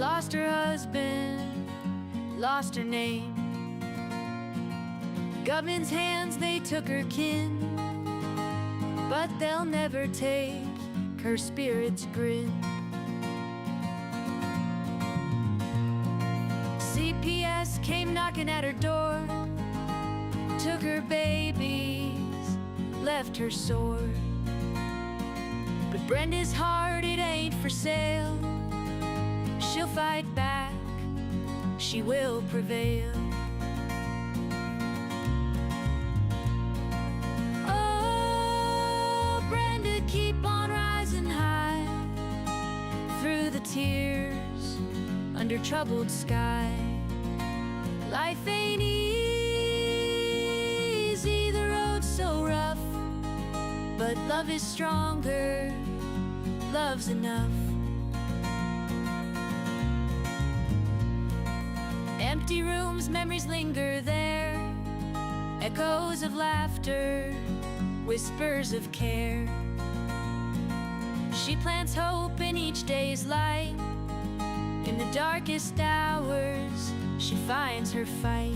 lost her husband, lost her name. Government's hands, they took her kin, but they'll never take her spirit's grin. CPS came knocking at her door, took her babies, left her sore. But Brenda's heart, it ain't for sale. She'll fight back, she will prevail. Oh, Brenda, keep on rising high through the tears under troubled sky. Life ain't easy, the road's so rough, but love is stronger, love's enough. Empty rooms, memories linger there, echoes of laughter, whispers of care. She plants hope in each day's light. In the darkest hours, she finds her fight.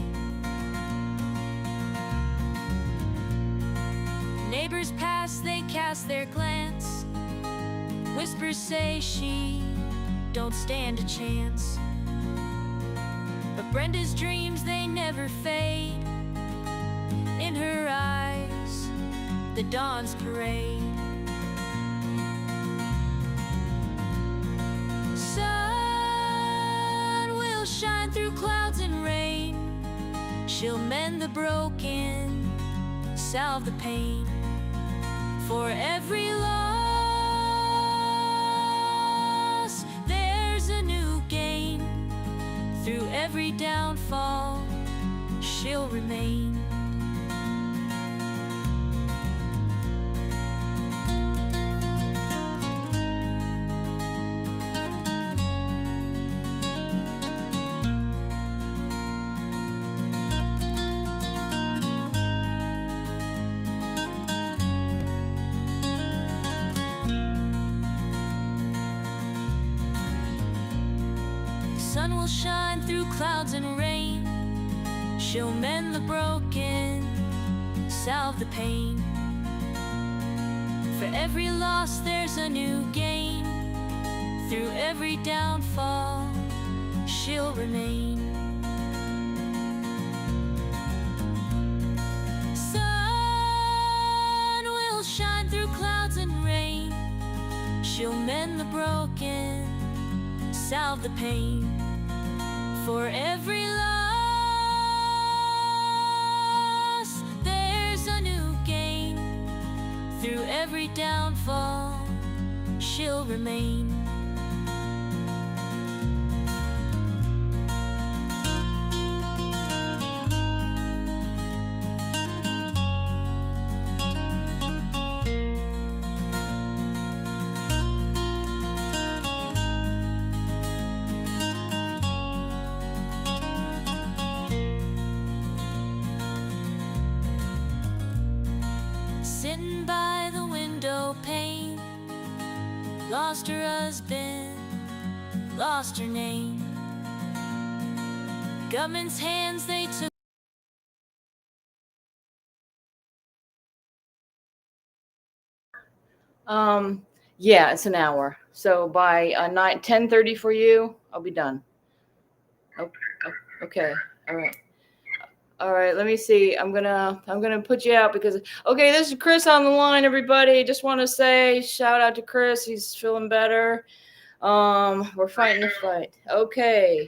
Neighbors pass, they cast their glance. Whispers say she don't stand a chance. But Brenda's dreams, they never fade. In her eyes, the dawn's parade. Sun will shine through clouds and rain. She'll mend the broken, salve the pain. For every loss, there's a new gain. Through every downfall, she'll remain. Sun will shine through clouds and rain. She'll mend the broken, salve the pain. For every loss, there's a new gain. Through every downfall, she'll remain. Sun will shine through clouds and rain. She'll mend the broken, salve the pain. For every loss, there's a new gain. Through every downfall, she'll remain. Sitting by the window pane, lost her husband, lost her name. Government's hands, they took. Yeah, it's an hour. So by 10:30 for you, I'll be done. Okay. All right, let me see. I'm gonna put you out because this is Chris on the line, everybody. Just want to say shout out to Chris. He's feeling better. We're fighting the fight. Okay.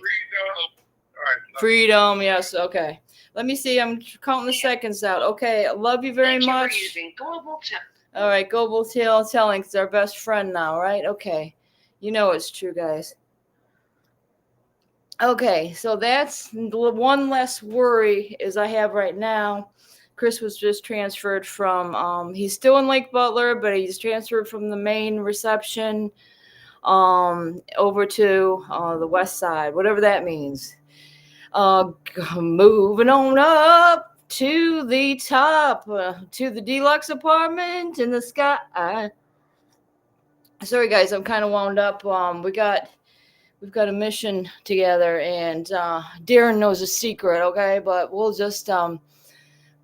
Freedom, yes, okay. Let me see. I'm counting the seconds out. Okay, I love you very much. All right, Global Telling is our best friend now, right? Okay. You know it's true, guys. Okay, so that's one less worry as I have right now. Chris was just transferred from, he's still in Lake Butler, but he's transferred from the main reception over to the west side, whatever that means. Moving on up to the top, to the deluxe apartment in the sky. Sorry, guys, I'm kind of wound up. we've got a mission together, and Darren knows a secret, okay? But we'll just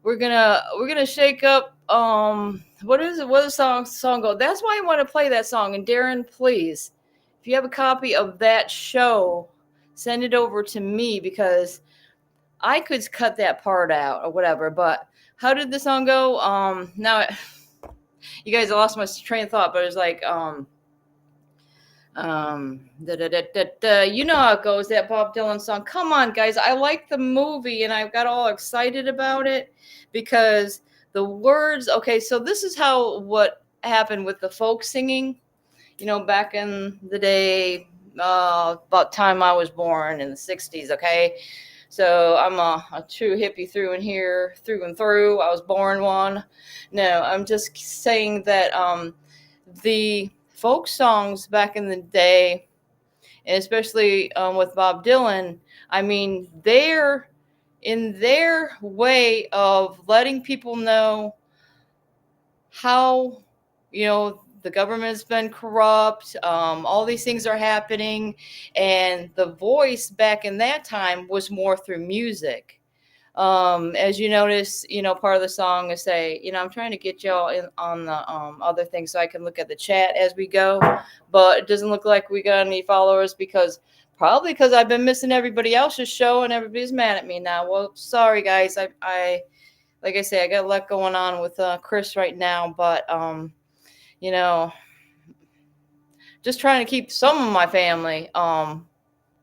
we're gonna shake up what is it? What does the song go? That's why I want to play that song. And Darren, please, if you have a copy of that show, send it over to me, because I could cut that part out or whatever. But how did the song go? Now you guys, I lost my train of thought, but it was like da, da, da, da, da. You know how it goes, that Bob Dylan song. Come on, guys, I like the movie and I got all excited about it because the words. Okay, so this is how what happened with the folk singing, back in the day, about time I was born in the 60s. Okay, so I'm a true hippie through and here, through and through. I was born one. No, I'm just saying that the folk songs back in the day, and especially with Bob Dylan, I mean, they're in their way of letting people know how, the government's been corrupt, all these things are happening, and the voice back in that time was more through music. As you notice, part of the song is say, I'm trying to get y'all in on the other things so I can look at the chat as we go, but it doesn't look like we got any followers, probably because I've been missing everybody else's show and everybody's mad at me now. Well, sorry guys, I like I say, I got a lot going on with Chris right now, but you know, just trying to keep some of my family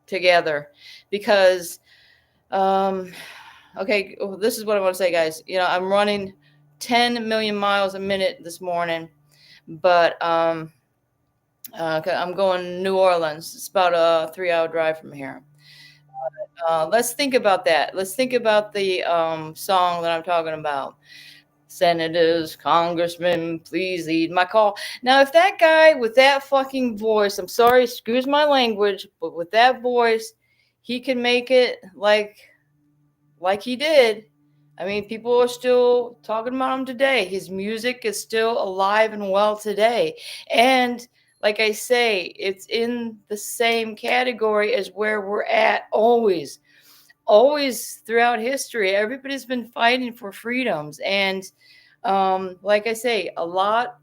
together, because okay, this is what I want to say, guys. I'm running 10 million miles a minute this morning, but I'm going to New Orleans. It's about a 3-hour drive from here. Let's think about that. Let's think about the song that I'm talking about. Senators, congressmen, please heed my call. Now, if that guy with that fucking voice, I'm sorry, excuse my language, but with that voice, he can make it like he did. I mean, people are still talking about him today. His music is still alive and well today. And like I say, it's in the same category as where we're at always. Always throughout history, everybody's been fighting for freedoms. And like I say, a lot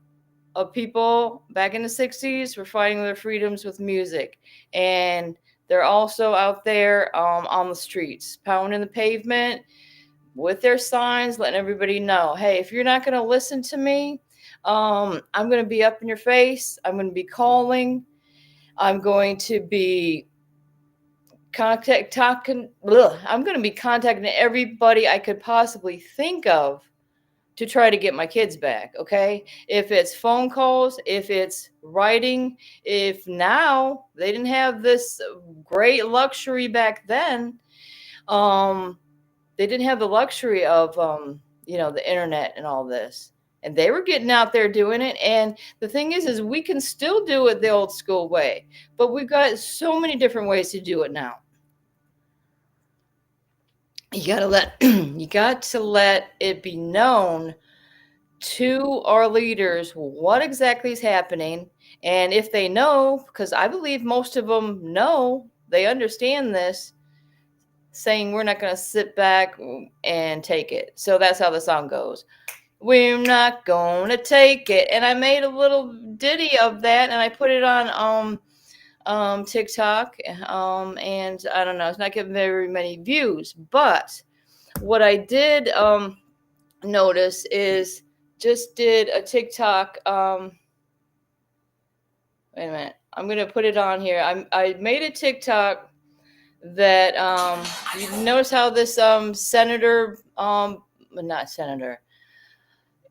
of people back in the 60s were fighting their freedoms with music. And they're also out there on the streets, pounding the pavement with their signs, letting everybody know, hey, if you're not going to listen to me, I'm going to be up in your face. I'm going to be calling. I'm going to be I'm going to be contacting everybody I could possibly think of to try to get my kids back. Okay. If it's phone calls, if it's writing, if now they didn't have this great luxury back then, they didn't have the luxury of, the internet and all this. And they were getting out there doing it. And the thing is we can still do it the old school way, but we've got so many different ways to do it now. You got to let it be known to our leaders what exactly is happening. And if they know, because I believe most of them know, they understand this, saying we're not going to sit back and take it. So that's how the song goes. We're not going to take it. And I made a little ditty of that and I put it on TikTok, and I don't know, it's not getting very many views, but what I did notice is just did a TikTok. Wait a minute, I'm gonna put it on here. I made a TikTok that you notice how this senator, not senator,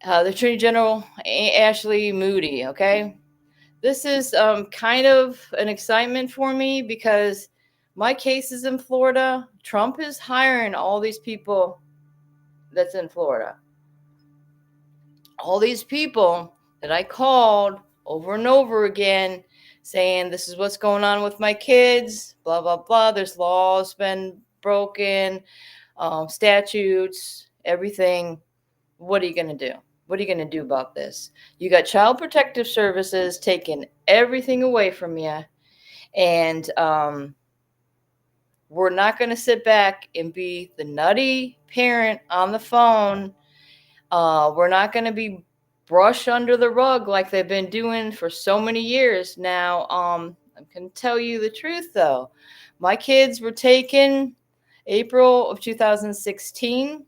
the Attorney General Ashley Moody, okay. This is kind of an excitement for me because my case is in Florida. Trump is hiring all these people that's in Florida. All these people that I called over and over again saying, this is what's going on with my kids, blah, blah, blah. There's laws been broken, statutes, everything. What are you going to do? What are you going to do about this? You got Child Protective Services taking everything away from you. And we're not going to sit back and be the nutty parent on the phone. We're not going to be brushed under the rug like they've been doing for so many years now. I'm going to tell you the truth, though. My kids were taken April of 2016.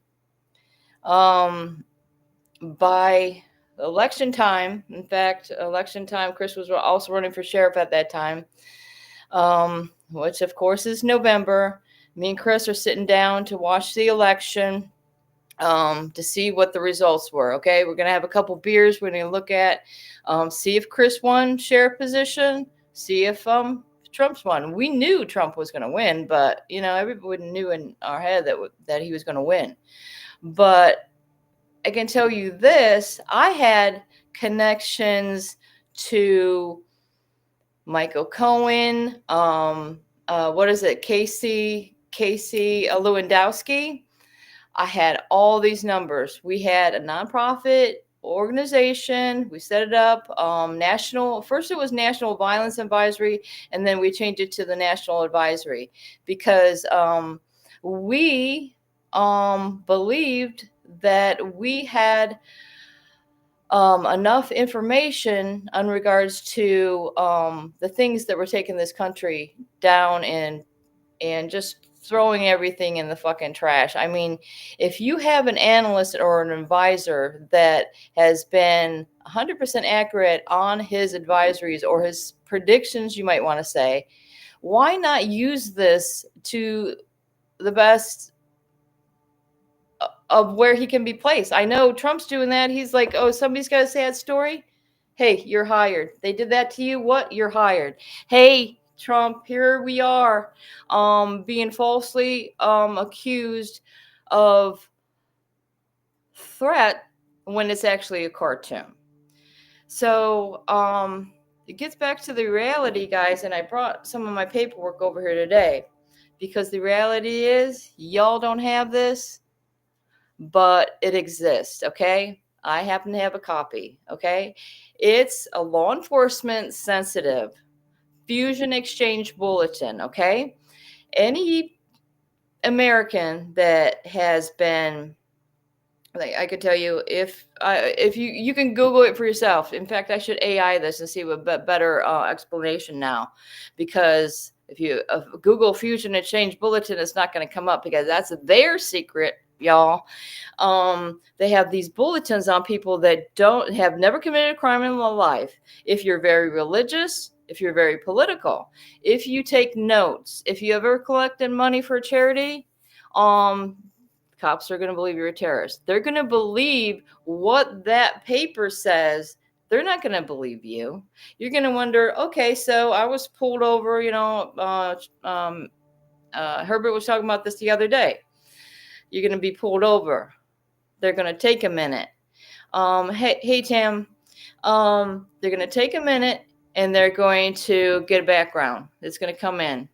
By election time, in fact, election time, Chris was also running for sheriff at that time, which of course is November. Me and Chris are sitting down to watch the election, to see what the results were. Okay, we're gonna have a couple beers. We're gonna look at, see if Chris won sheriff position, see if Trump's won. We knew Trump was gonna win, but everybody knew in our head that he was gonna win. But I can tell you this: I had connections to Michael Cohen. What is it? Casey Lewandowski. I had all these numbers. We had a nonprofit organization. We set it up. First it was National Violence Advisory, and then we changed it to the National Advisory because we believed that we had enough information in regards to the things that were taking this country down and just throwing everything in the fucking trash. I mean, if you have an analyst or an advisor that has been 100% accurate on his advisories or his predictions, you might want to say, why not use this to the best of where he can be placed? I know Trump's doing that. He's like, oh, somebody's got a sad story. Hey, you're hired. They did that to you. What? You're hired. Hey, Trump, here we are, being falsely accused of threat when it's actually a cartoon. So it gets back to the reality, guys, and I brought some of my paperwork over here today because the reality is y'all don't have this, but it exists, okay? I happen to have a copy, okay? It's a law enforcement sensitive fusion exchange bulletin, okay? Any American that has been, like, I could tell you, if you can Google it for yourself. In fact, I should AI this and see a better explanation now, because if you Google fusion exchange bulletin, it's not going to come up because that's their secret, y'all. They have these bulletins on people that have never committed a crime in their life. If you're very religious, if you're very political, if you take notes, if you ever collected money for a charity, cops are going to believe you're a terrorist. They're going to believe what that paper says. They're not going to believe you. You're going to wonder, okay, so I was pulled over, Herbert was talking about this the other day. You're going to be pulled over. They're going to take a minute. Hey, Tam, they're going to take a minute and they're going to get a background. It's going to come in.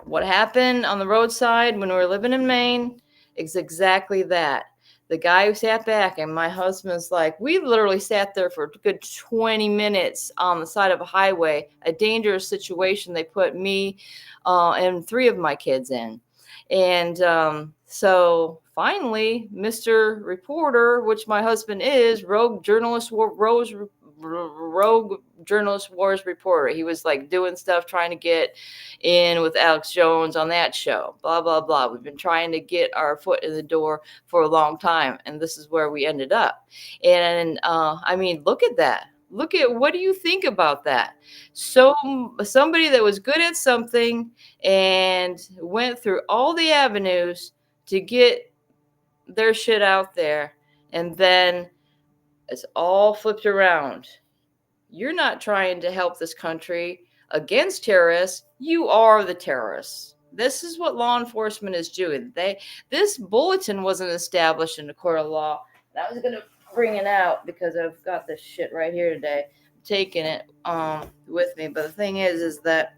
What happened on the roadside when we were living in Maine is exactly that. The guy who sat back, and my husband's like, we literally sat there for a good 20 minutes on the side of a highway, a dangerous situation they put me and 3 of my kids in. And so finally, Mr. Reporter, which my husband is, rogue journalist wars reporter. He was like doing stuff, trying to get in with Alex Jones on that show, blah, blah, blah. We've been trying to get our foot in the door for a long time, and this is where we ended up. And I mean, look at that. Look at, what do you think about that? So somebody that was good at something and went through all the avenues to get their shit out there, and then it's all flipped around. You're not trying to help this country against terrorists. You are the terrorists. This is what law enforcement is doing. This bulletin wasn't established in the court of law. And I was going to bring it out because I've got this shit right here today. I'm taking it with me. But the thing is that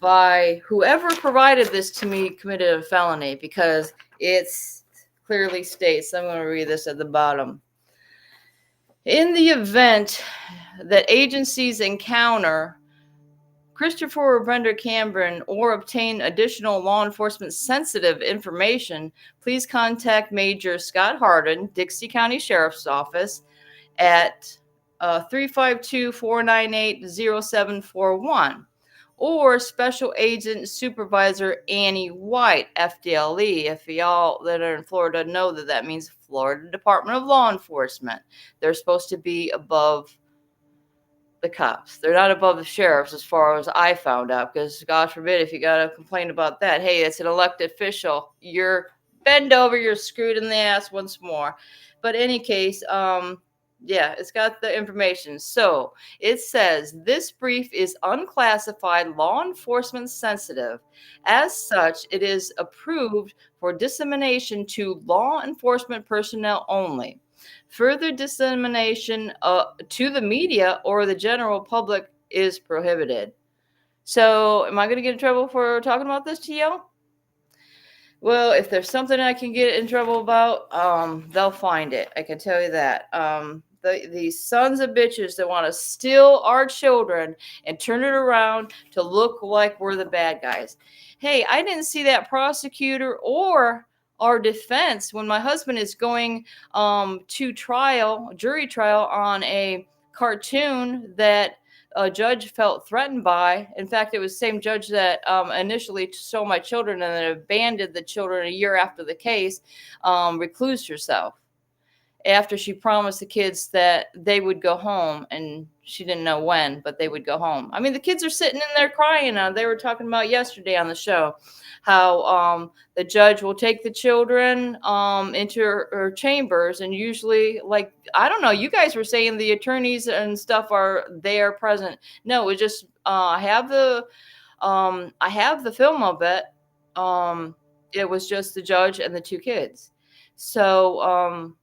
by whoever provided this to me committed a felony, because it's clearly states, I'm going to read this at the bottom. In the event that agencies encounter Christopher or Brenda Cameron or obtain additional law enforcement sensitive information, please contact Major Scott Hardin, Dixie County Sheriff's Office at 352-498-0741 or Special Agent Supervisor Annie White, FDLE. If y'all that are in Florida know that that means Florida Department of Law Enforcement. They're supposed to be above the cops. They're not above the sheriffs as far as I found out, because God forbid if you got to complain about that. Hey, it's an elected official. You're bend over, you're screwed in the ass once more. But in any case, yeah, it's got the information. So it says this brief is unclassified, law enforcement sensitive. As such, it is approved for dissemination to law enforcement personnel only. Further dissemination to the media or the general public is prohibited. So, am I going to get in trouble for talking about this to you? Well, if there's something I can get in trouble about, they'll find it. I can tell you that. These sons of bitches that want to steal our children and turn it around to look like we're the bad guys. Hey, I didn't see that prosecutor or our defense when my husband is going to trial, jury trial on a cartoon that a judge felt threatened by. In fact, it was the same judge that initially stole my children and then abandoned the children a year after the case, reclused herself after she promised the kids that they would go home, and she didn't know when, but they would go home. I mean, the kids are sitting in there crying. They were talking about yesterday on the show how the judge will take the children into her chambers, and usually, like, I don't know, you guys were saying the attorneys and stuff are there present. No, it just I have the film of it. It was just the judge and the two kids. So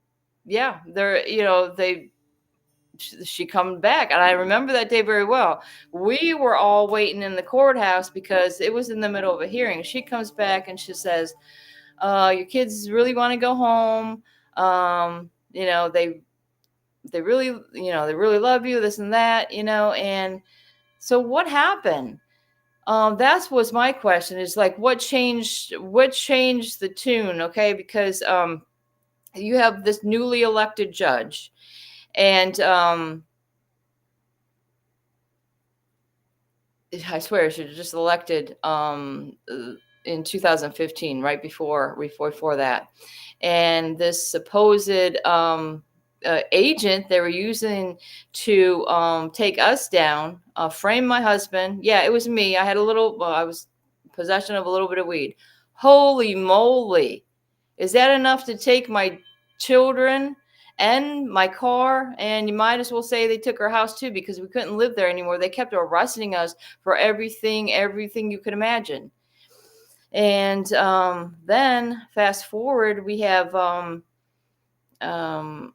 yeah, she come back, and I remember that day very well. We were all waiting in the courthouse because it was in the middle of a hearing. She comes back and she says, your kids really want to go home. They really, they really love you, this and that, and so what happened? That was my question, is like, what changed the tune? Okay, because you have this newly elected judge, and I swear she was just elected in 2015, right before that. And this supposed agent they were using to take us down, frame my husband. Yeah, it was me. I was possession of a little bit of weed. Holy moly. Is that enough to take my children and my car? And you might as well say they took our house too, because we couldn't live there anymore. They kept arresting us for everything you could imagine. And then fast forward, we have you go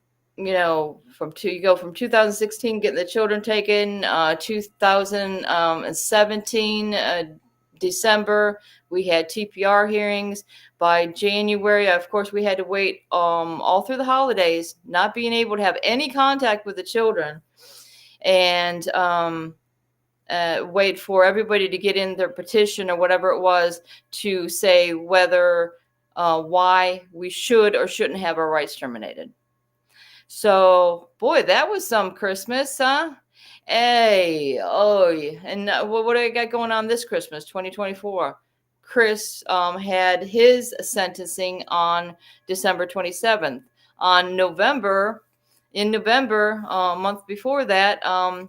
from 2016 getting the children taken, 2017 December we had TPR hearings. By January, of course, we had to wait all through the holidays, not being able to have any contact with the children, and wait for everybody to get in their petition or whatever it was to say whether why we should or shouldn't have our rights terminated. So, boy, that was some Christmas, huh? Hey, oh, and what do I got going on this Christmas, 2024? Chris had his sentencing on December 27th. In November, a month before that,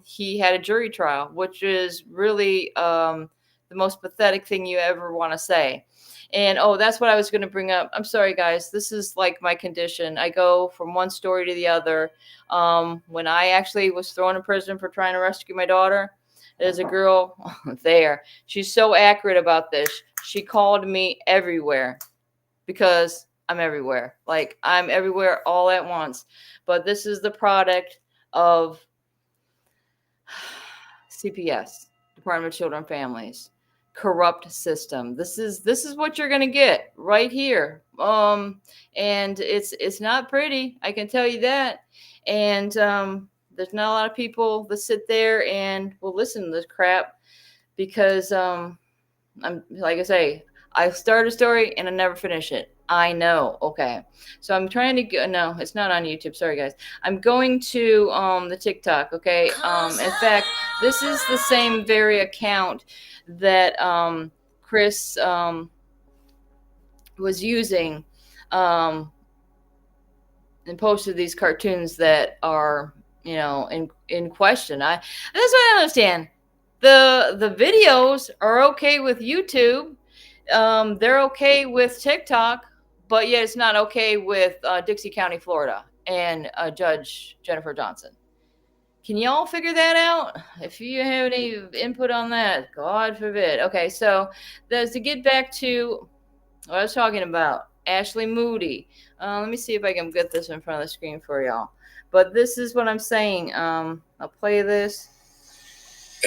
he had a jury trial, which is really the most pathetic thing you ever want to say. And that's what I was going to bring up. I'm sorry, guys. This is like my condition. I go from one story to the other. When I actually was thrown in prison for trying to rescue my daughter, there's a girl there. She's so accurate about this. She called me everywhere because I'm everywhere. Like, I'm everywhere all at once. But this is the product of CPS, Department of Children and Families. corrupt system. This is what you're going to get right here. And it's not pretty, I can tell you that. And there's not a lot of people that sit there and will listen to this crap, because I'm, like I say, I start a story and I never finish it. I know. Okay. So I'm trying to go. No, it's not on YouTube. Sorry, guys. I'm going to the TikTok. Okay. In fact, this is the same very account that Chris was using and posted these cartoons that are, you know, in question. That's what I understand. The videos are okay with YouTube. They're okay with TikTok, but yet it's not okay with Dixie County, Florida, and Judge Jennifer Johnson. Can y'all figure that out? If you have any input on that, God forbid. Okay, so that's to get back to what I was talking about. Ashley Moody. Let me see if I can get this in front of the screen for y'all. But this is what I'm saying. I'll play this.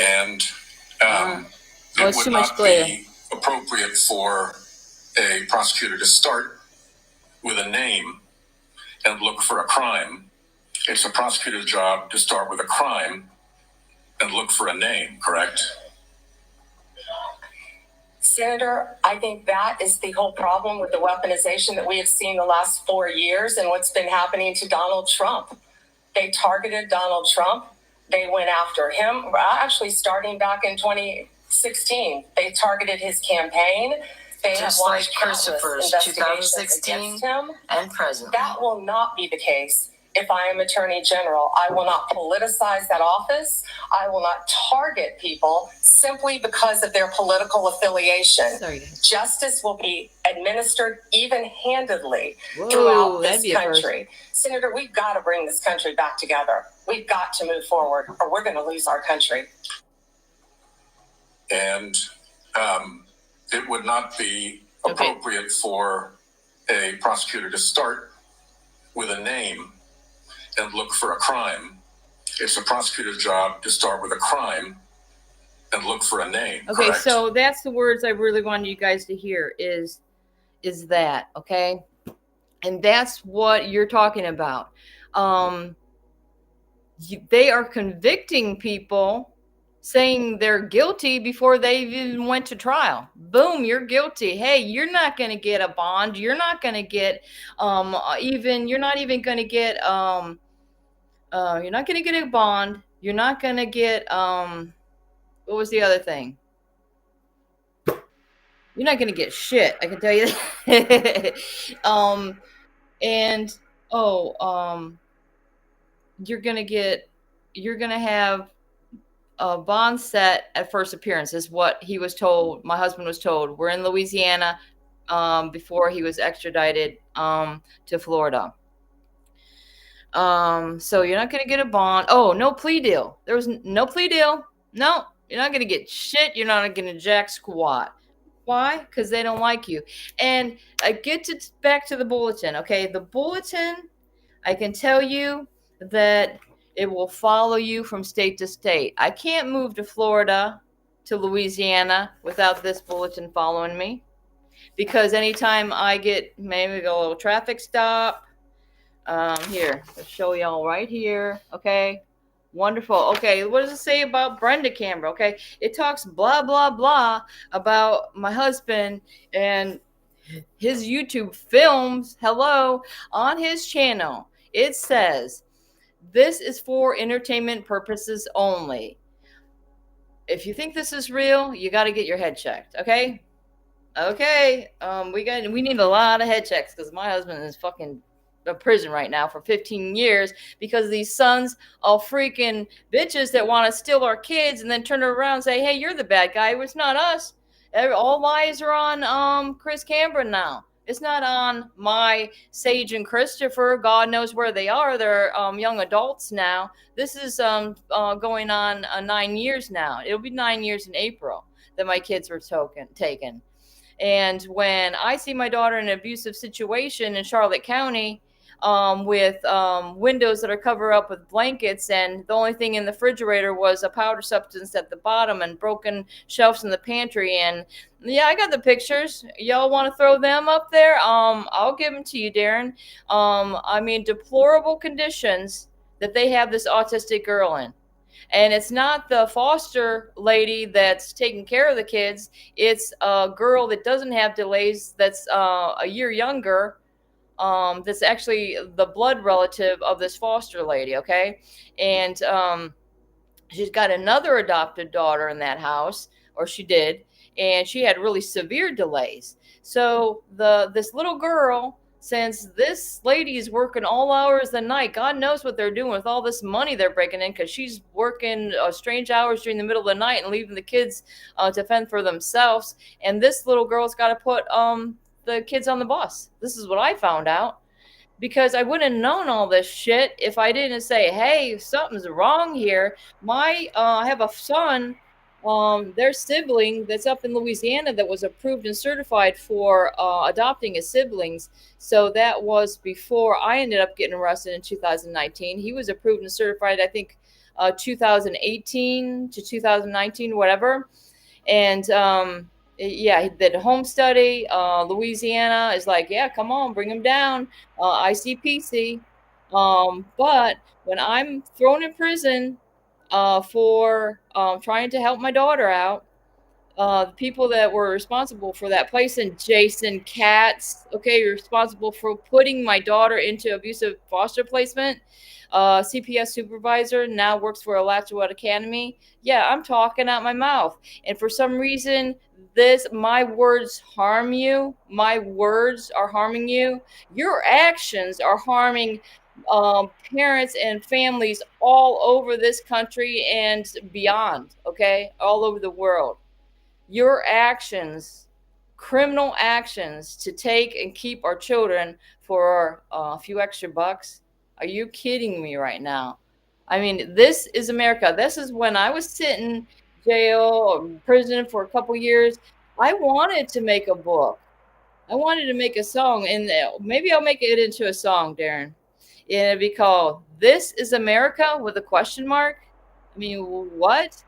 And it would not be appropriate for a prosecutor to start with a name and look for a crime. It's a prosecutor's job to start with a crime and look for a name, correct? Senator, I think that is the whole problem with the weaponization that we have seen the last 4 years and what's been happening to Donald Trump. They targeted Donald Trump. They went after him, actually starting back in 2016. They targeted his campaign. They just like Christopher's 2016 and present. That will not be the case if I am Attorney General. I will not politicize that office. I will not target people simply because of their political affiliation. Justice will be administered even-handedly throughout this country. Senator, we've got to bring this country back together. We've got to move forward, or we're going to lose our country. And it would not be appropriate for a prosecutor to start with a name and look for a crime. It's a prosecutor's job to start with a crime and look for a name. Okay, correct? So that's the words I really wanted you guys to hear is that, okay? And that's what you're talking about. They are convicting people, saying they're guilty before they even went to trial. Boom, you're guilty. Hey, you're not going to get a bond. You're not going to get you're not even going to get you're not going to get a bond. You're not going to get what was the other thing? You're not going to get shit, I can tell you that. You're going to have a bond set at first appearance, is what he was told. My husband was told. We're in Louisiana before he was extradited to Florida. So you're not going to get a bond. Oh, no plea deal. There was no plea deal. No, you're not going to get shit. You're not going to jack squat. Why? Because they don't like you. And I get back to the bulletin. Okay, the bulletin, I can tell you that it will follow you from state to state. I can't move to Florida, to Louisiana without this bulletin following me, because anytime I get maybe a little traffic stop, here, I'll show y'all right here. Okay, wonderful. Okay, what does it say about Brenda camera? Okay, it talks blah blah blah about my husband and his YouTube films. Hello, on his channel it says, this is for entertainment purposes only. If you think this is real, you got to get your head checked. Okay. We need a lot of head checks, because my husband is fucking in prison right now for 15 years because these sons of freaking bitches that want to steal our kids and then turn around and say, hey, you're the bad guy. It's not us. All eyes are on Chris Cameron now. It's not on my Sage and Christopher. God knows where they are. They're young adults now. This is going on 9 years now. It'll be 9 years in April that my kids were taken. And when I see my daughter in an abusive situation in Charlotte County, with windows that are covered up with blankets, and the only thing in the refrigerator was a powder substance at the bottom and broken shelves in the pantry. And yeah, I got the pictures. Y'all want to throw them up there? I'll give them to you, Darren. I mean, deplorable conditions that they have this autistic girl in. And it's not the foster lady that's taking care of the kids. It's a girl that doesn't have delays, that's a year younger, that's actually the blood relative of this foster lady, okay? And she's got another adopted daughter in that house, or she did, and she had really severe delays. So this little girl, since this lady is working all hours of the night, God knows what they're doing with all this money they're breaking in, because she's working strange hours during the middle of the night and leaving the kids to fend for themselves. And this little girl's got to put the kids on the bus. This is what I found out, because I wouldn't have known all this shit if I didn't say, hey, something's wrong here. I have a son, their sibling that's up in Louisiana that was approved and certified for adopting his siblings. So that was before I ended up getting arrested in 2019. He was approved and certified, I think, 2018 to 2019, whatever. And yeah, he did a home study. Louisiana is like, yeah, come on, bring him down. ICPC. But when I'm thrown in prison for trying to help my daughter out, the people that were responsible for that place, and Jason Katz, okay, you're responsible for putting my daughter into abusive foster placement. CPS supervisor, now works for Alachua Academy. Yeah, I'm talking out my mouth. And for some reason, my words harm you. My words are harming you. Your actions are harming parents and families all over this country and beyond, okay? All over the world. Your actions, criminal actions to take and keep our children for a few extra bucks. Are you kidding me right now? I mean, this is America. This is when I was sitting jail or prison for a couple years. I wanted to make a book. I wanted to make a song, and maybe I'll make it into a song, Darren. And it'd be called "This is America" with a question mark. I mean, what?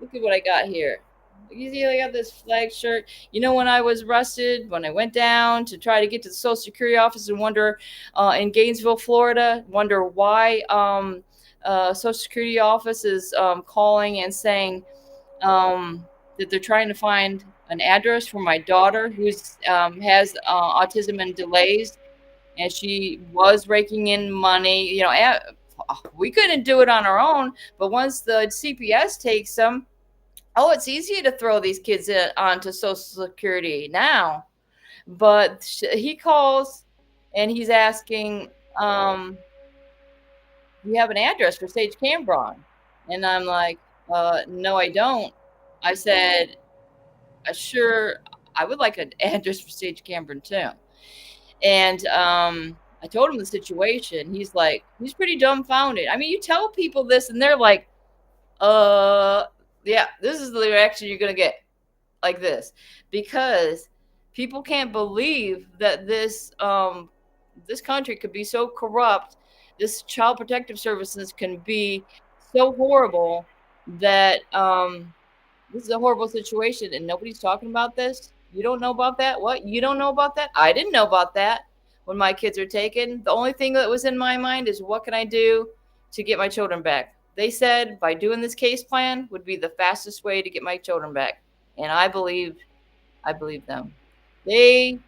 Look at what I got here. You see, I got this flag shirt. You know, when I was arrested, when I went down to try to get to the Social Security office and wonder, in Gainesville, Florida, wonder why Social Security office is calling and saying that they're trying to find an address for my daughter who's has autism and delays, and she was raking in money. You know, we couldn't do it on our own, but once the CPS takes them, oh, it's easy to throw these kids onto Social Security now. But he calls and he's asking, you have an address for Sage Cambron? And I'm like, no, I don't. I said, sure, I would like an address for Sage Cambron too. And I told him the situation. He's like, he's pretty dumbfounded. I mean, you tell people this and they're like, yeah, this is the reaction you're going to get, like this, because people can't believe that this country could be so corrupt. This child protective services can be so horrible that this is a horrible situation and nobody's talking about this. You don't know about that? What? You don't know about that? I didn't know about that when my kids are taken. The only thing that was in my mind is, what can I do to get my children back? They said by doing this case plan would be the fastest way to get my children back. And I believe them. They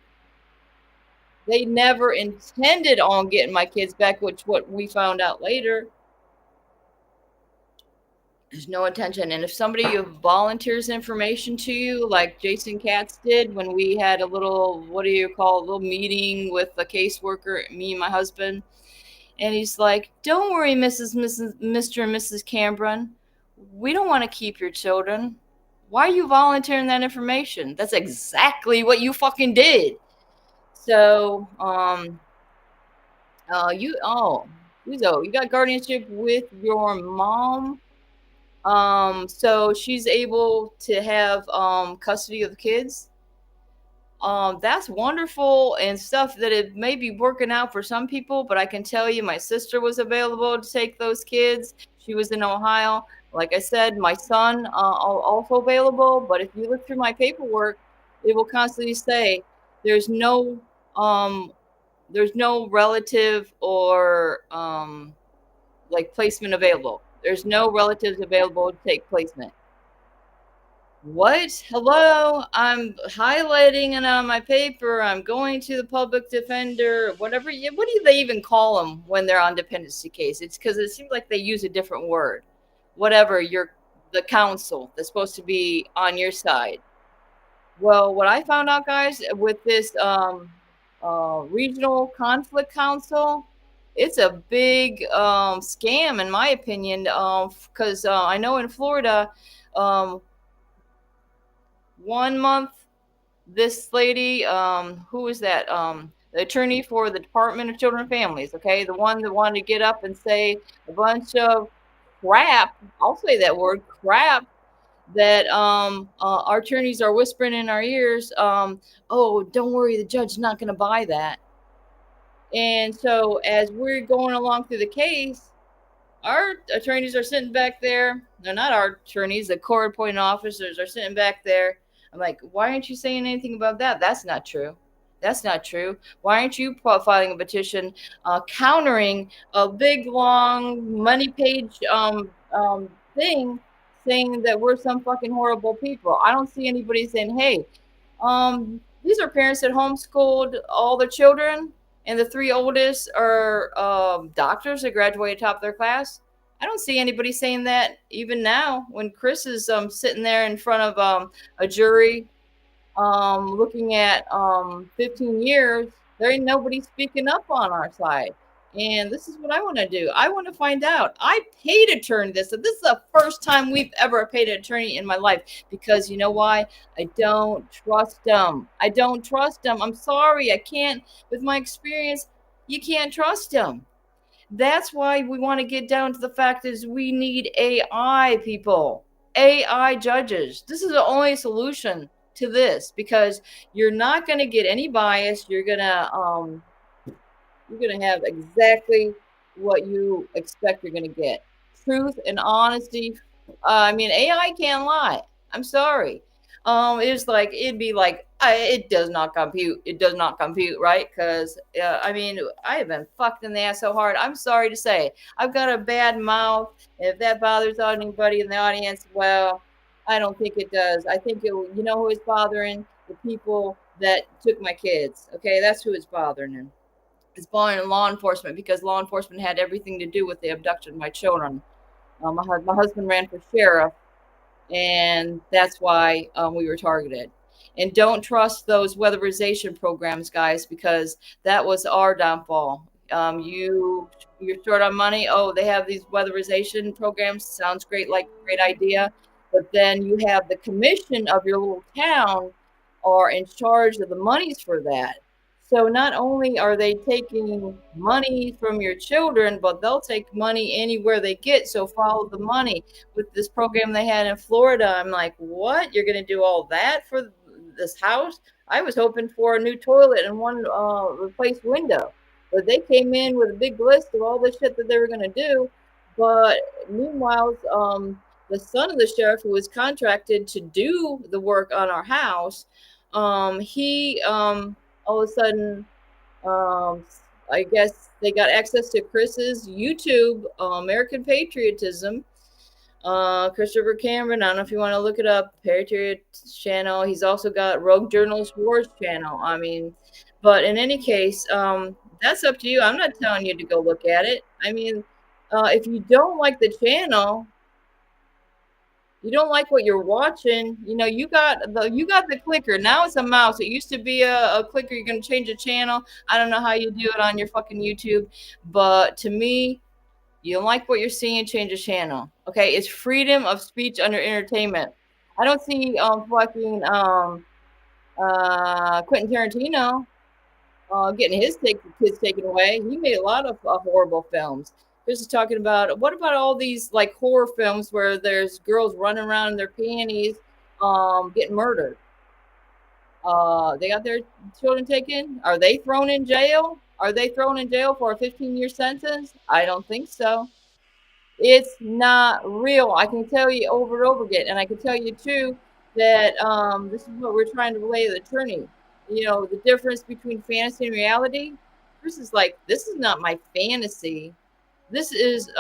never intended on getting my kids back, which what we found out later. There's no intention. And if somebody volunteers information to you, like Jason Katz did when we had a little, a little meeting with a caseworker, me and my husband, and he's like, don't worry, Mr. and Mrs. Cambron. We don't want to keep your children. Why are you volunteering that information? That's exactly what you fucking did. So, you got guardianship with your mom. So she's able to have custody of the kids. that's wonderful and stuff that it may be working out for some people, but I can tell you my sister was available to take those kids. She was in Ohio. Like I said, my son also available, but if you look through my paperwork, it will constantly say there's no relative or like placement available. There's no relatives available to take placement. What? Hello? I'm highlighting it on my paper. I'm going to the public defender, whatever. What do they even call them when they're on dependency case? It's because it seems like they use a different word. Whatever, you're the counsel that's supposed to be on your side. Well, what I found out, guys, with this regional conflict council, it's a big scam, in my opinion, because I know in Florida, 1 month, this lady, who is that? The attorney for the Department of Children and Families, okay? The one that wanted to get up and say a bunch of crap, I'll say that word, crap, that our attorneys are whispering in our ears, oh, don't worry, the judge's not going to buy that. And so as we're going along through the case, our attorneys are sitting back there. They're not our attorneys. The court-appointed officers are sitting back there. I'm like, why aren't you saying anything about that? That's not true. That's not true. Why aren't you filing a petition countering a big, long, money-page thing saying that we're some fucking horrible people? I don't see anybody saying, hey, these are parents that homeschooled all their children, and the 3 oldest are doctors that graduated top of their class. I don't see anybody saying that even now when Chris is sitting there in front of a jury looking at 15 years. There ain't nobody speaking up on our side. And this is what I want to do. I want to find out. I paid attorney this. So this is the first time we've ever paid an attorney in my life because you know why? I don't trust them. I don't trust them. I'm sorry. I can't, with my experience, you can't trust them. That's why we want to get down to the fact is we need AI people, AI judges. This is the only solution to this because you're not going to get any bias. You're going to have exactly what you expect you're going to get. Truth and honesty. I mean, AI can't lie. I'm sorry. It's like, it'd be like, it does not compute. It does not compute, right? Because, I mean, I have been fucked in the ass so hard. I'm sorry to say. I've got a bad mouth. If that bothers anybody in the audience, well, I don't think it does. I think, you know who it's bothering? The people that took my kids. Okay, that's who it's bothering. It's bothering law enforcement because law enforcement had everything to do with the abduction of my children. My husband ran for sheriff, and that's why we were targeted. And don't trust those weatherization programs, guys, because that was our downfall. You're short on money. Oh, they have these weatherization programs. Sounds great, like great idea. But then you have the commission of your little town are in charge of the monies for that. So not only are they taking money from your children, but they'll take money anywhere they get. So follow the money. With this program they had in Florida, I'm like, what? You're going to do all that for this house? I was hoping for a new toilet and one replaced window. But they came in with a big list of all the shit that they were going to do. But meanwhile, the son of the sheriff who was contracted to do the work on our house, he all of a sudden, I guess they got access to Chris's YouTube, American Patriotism. Christopher Cameron, I don't know if you want to look it up, Patriot channel. He's also got Rogue Journalist Wars channel. I mean, but in any case, that's up to you. I'm not telling you to go look at it. I mean, if you don't like the channel, you don't like what you're watching, you know, you got the clicker. Now it's a mouse. It used to be a clicker. You're going to change the channel. I don't know how you do it on your fucking YouTube. But to me, you don't like what you're seeing, change the channel. Okay, it's freedom of speech under entertainment. I don't see fucking Quentin Tarantino getting his kids taken away. He made a lot of horrible films. This is talking about, what about all these like horror films where there's girls running around in their panties getting murdered? They got their children taken. Are they thrown in jail? Are they thrown in jail for a 15-year sentence? I don't think so. It's not real. I can tell you over and over again. And I can tell you, too, that this is what we're trying to relay to the attorney. You know, the difference between fantasy and reality. This is like, this is not my fantasy. This is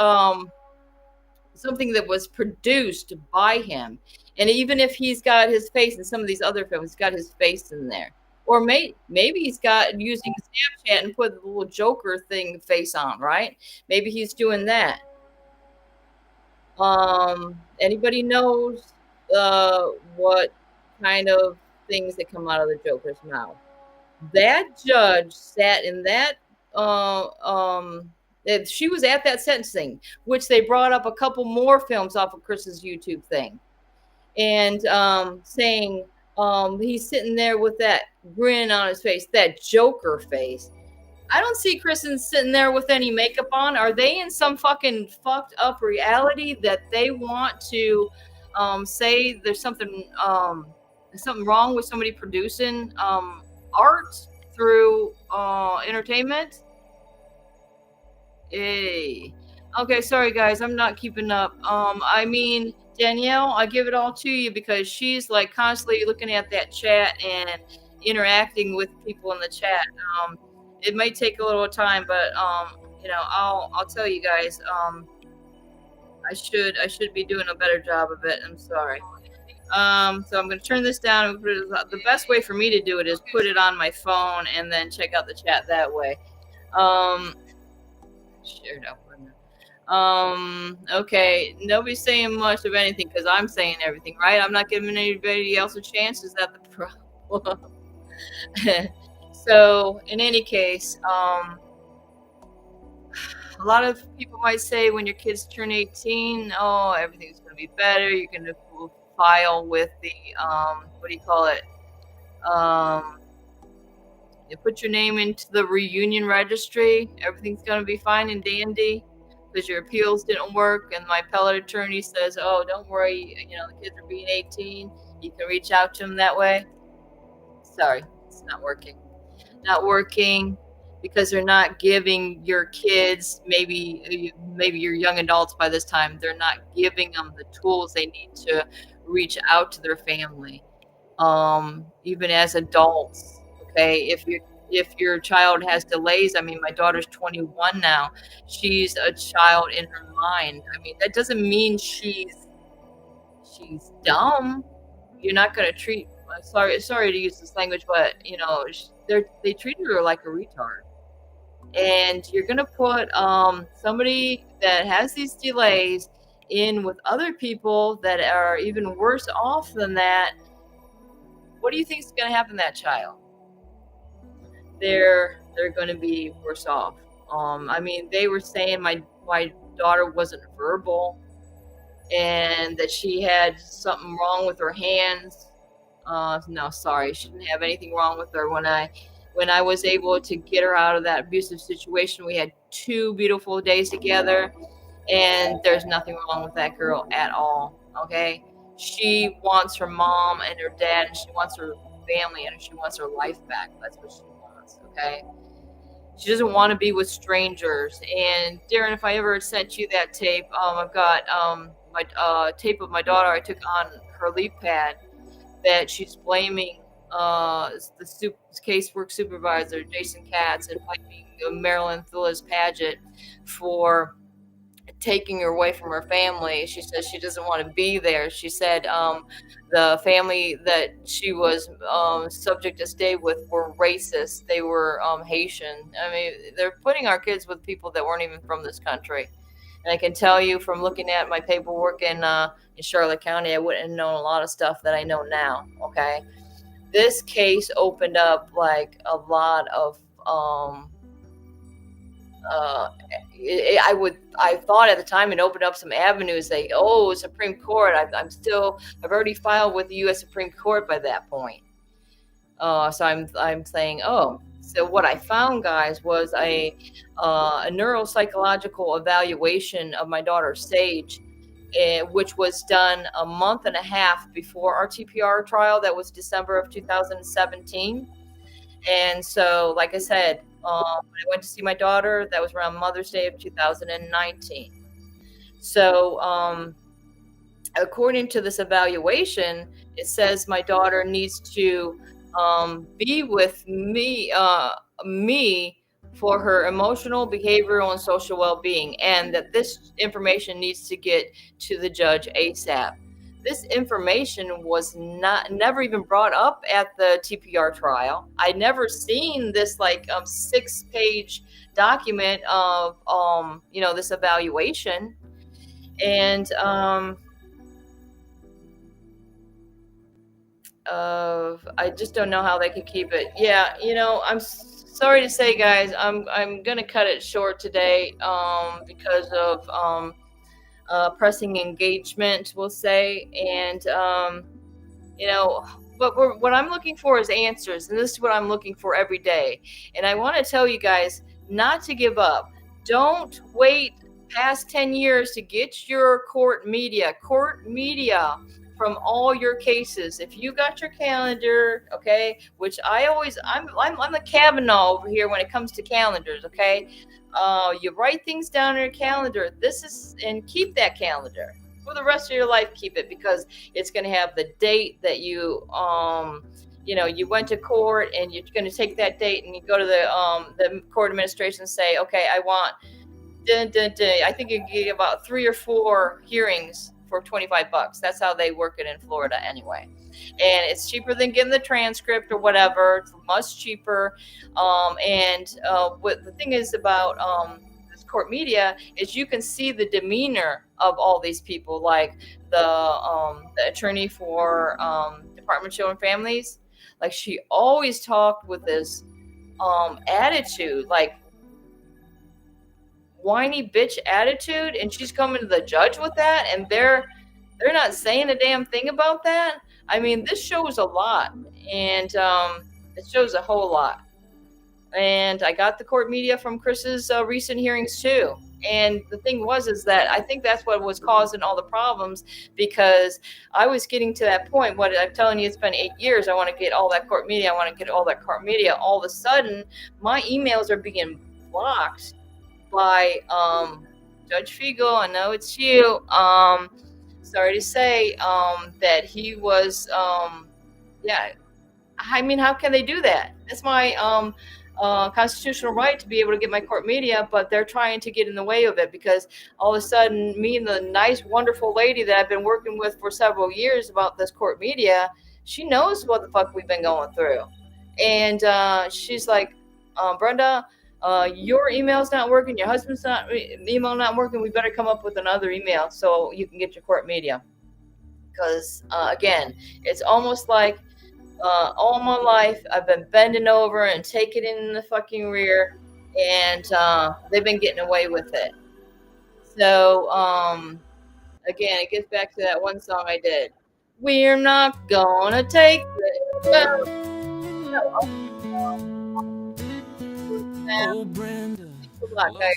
something that was produced by him. And even if he's got his face in some of these other films, he's got his face in there. Or maybe he's got using Snapchat and put the little Joker thing face on, right? Maybe he's doing that. Anybody knows what kind of things that come out of the Joker's mouth? That judge sat in that she was at that sentencing, which they brought up a couple more films off of Chris's YouTube thing, and saying he's sitting there with that grin on his face, that Joker face. I don't see Kristen sitting there with any makeup on. Are they in some fucking fucked up reality that they want to say there's something wrong with somebody producing art through entertainment? Hey. Okay, sorry guys, I'm not keeping up. I mean, Danielle, I give it all to you because she's like constantly looking at that chat and interacting with people in the chat. It might take a little time, but you know, I'll tell you guys. I should be doing a better job of it. I'm sorry. So I'm going to turn this down and put it, the best way for me to do it is put it on my phone and then check out the chat that way. Shared up. Okay, nobody's saying much of anything because I'm saying everything, right? I'm not giving anybody else a chance. Is that the problem? So in any case, a lot of people might say when your kids turn 18, oh, everything's going to be better. You're going to file with the, what do you call it? You put your name into the reunion registry. Everything's going to be fine and dandy because your appeals didn't work. And my appellate attorney says, oh, don't worry. You know, the kids are being 18. You can reach out to them that way. Sorry, it's not working. Not working because they're not giving your kids, maybe you're young adults by this time, they're not giving them the tools they need to reach out to their family. Even as adults, okay, if your child has delays, I mean, my daughter's 21 now, she's a child in her mind. I mean, that doesn't mean she's dumb. You're not going to treat, sorry to use this language, but you know, they treated her like a retard. And you're going to put somebody that has these delays in with other people that are even worse off than that. What do you think is going to happen to that child? They're going to be worse off. I mean, they were saying my daughter wasn't verbal and that she had something wrong with her hands. No, sorry, she didn't have anything wrong with her. When I was able to get her out of that abusive situation, we had 2 beautiful days together, and there's nothing wrong with that girl at all, okay? She wants her mom and her dad, and she wants her family, and she wants her life back. That's what she wants, okay? She doesn't want to be with strangers. And Darren, if I ever sent you that tape, I've got my tape of my daughter I took on her leap pad that she's blaming the casework supervisor, Jason Katz, and blaming Marilyn Phyllis Paget for taking her away from her family. She says she doesn't want to be there. She said the family that she was subject to stay with were racist. They were Haitian. I mean, they're putting our kids with people that weren't even from this country. And I can tell you from looking at my paperwork in Charlotte County, I wouldn't have known a lot of stuff that I know now, okay? This case opened up like a lot of I thought at the time it opened up some avenues. Like, oh, Supreme Court. I've already filed with the U.S. Supreme Court by that point. So I'm saying, oh, so what I found, guys, was a neuropsychological evaluation of my daughter Sage which was done a month and a half before our TPR trial. That was December of 2017. And so, like I said, when I went to see my daughter, that was around Mother's Day of 2019. So, according to this evaluation, it says my daughter needs to be with me for her emotional, behavioral, and social well-being, and that this information needs to get to the judge ASAP. This information was never even brought up at the TPR trial. I never seen this 6-page document of this evaluation, and I just don't know how they could keep it. Yeah, I'm sorry to say, guys, I'm gonna cut it short today because of pressing engagement, we'll say, and but what I'm looking for is answers, and this is what I'm looking for every day. And I want to tell you guys not to give up. Don't wait past 10 years to get your court media from all your cases. If you got your calendar, okay, which I'm the Kavanaugh over here when it comes to calendars, okay. You write things down in your calendar. And keep that calendar for the rest of your life. Keep it, because it's going to have the date that you you went to court, and you're going to take that date and you go to the court administration and say, okay, I want I think you get about 3 or 4 hearings for $25. That's how they work it in Florida anyway. And it's cheaper than getting the transcript or whatever. It's much cheaper. What the thing is about this court media is you can see the demeanor of all these people, like the attorney for Department of Children and Families. Like, she always talked with this attitude, like whiny bitch attitude, and she's coming to the judge with that, and they're not saying a damn thing about that. I mean, this shows a lot, and it shows a whole lot. And I got the court media from Chris's recent hearings too. And the thing is that I think that's what was causing all the problems, because I was getting to that point. What I'm telling you, it's been 8 years. I want to get all that court media. All of a sudden, my emails are being blocked by Judge Fiegel. I know it's you. Sorry to say that he was, yeah. I mean, how can they do that? That's my constitutional right to be able to get my court media, but they're trying to get in the way of it, because all of a sudden, me and the nice, wonderful lady that I've been working with for several years about this court media, she knows what the fuck we've been going through. And she's like, Brenda, your email's not working, your husband's email not working, we better come up with another email so you can get your court media. Because again, it's almost like all my life I've been bending over and taking it in the fucking rear, and they've been getting away with it. So again, it gets back to that one song I did. We're not gonna take it. Oh, Brenda, good luck, guys.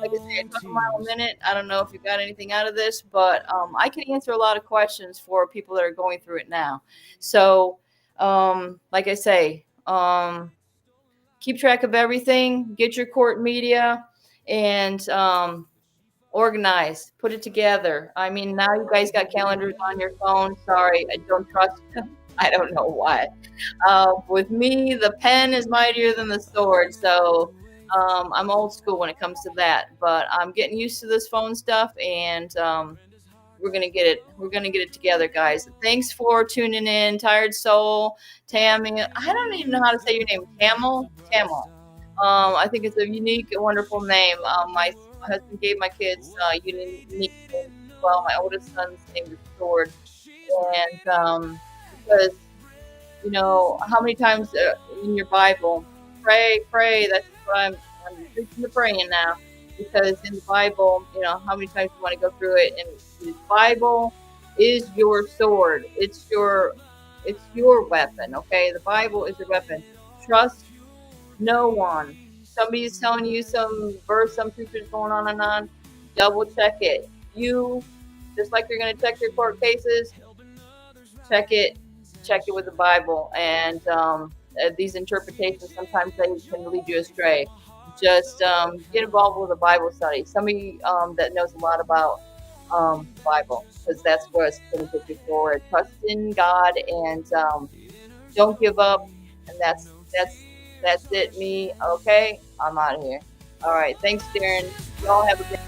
Like I said, talk a mile a minute. I don't know if you got anything out of this, but I can answer a lot of questions for people that are going through it now. So, like I say, keep track of everything. Get your court media and organize. Put it together. I mean, now you guys got calendars on your phone. Sorry, I don't trust them. I don't know why. With me, the pen is mightier than the sword. So I'm old school when it comes to that. But I'm getting used to this phone stuff, and we're gonna get it. We're gonna get it together, guys. Thanks for tuning in, Tired Soul, Tammy. I don't even know how to say your name. Tamil. I think it's a unique and wonderful name. My husband gave my kids unique names. Well, my oldest son's name is Sword, and because how many times in your Bible, pray. That's what I'm preaching to praying now, because in the Bible, how many times you want to go through it, and the Bible is your sword. It's your weapon. Okay, the Bible is your weapon. Trust no one. Somebody's telling you some verse, some scripture's going on and on. Double check it. you, just like you're going to check your court cases, check it with the Bible. And these interpretations, sometimes they can lead you astray. Just get involved with a Bible study. Somebody that knows a lot about Bible, because that's what's going to get you forward. Trust in God, and don't give up. And that's it. Me, okay? I'm out of here. All right. Thanks, Darren. Y'all have a good.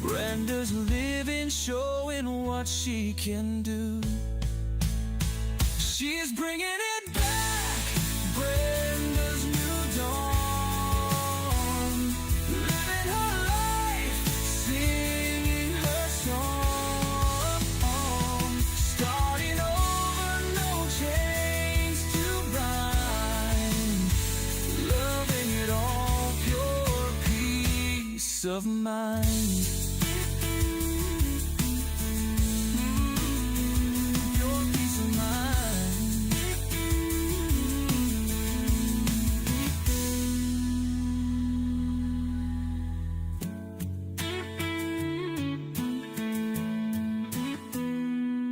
Brenda's living, showing what she can do. She's bringing it back, Brenda's new dawn. Living her life, singing her song. Starting over, no chains to bind. Loving it all, pure peace of mind.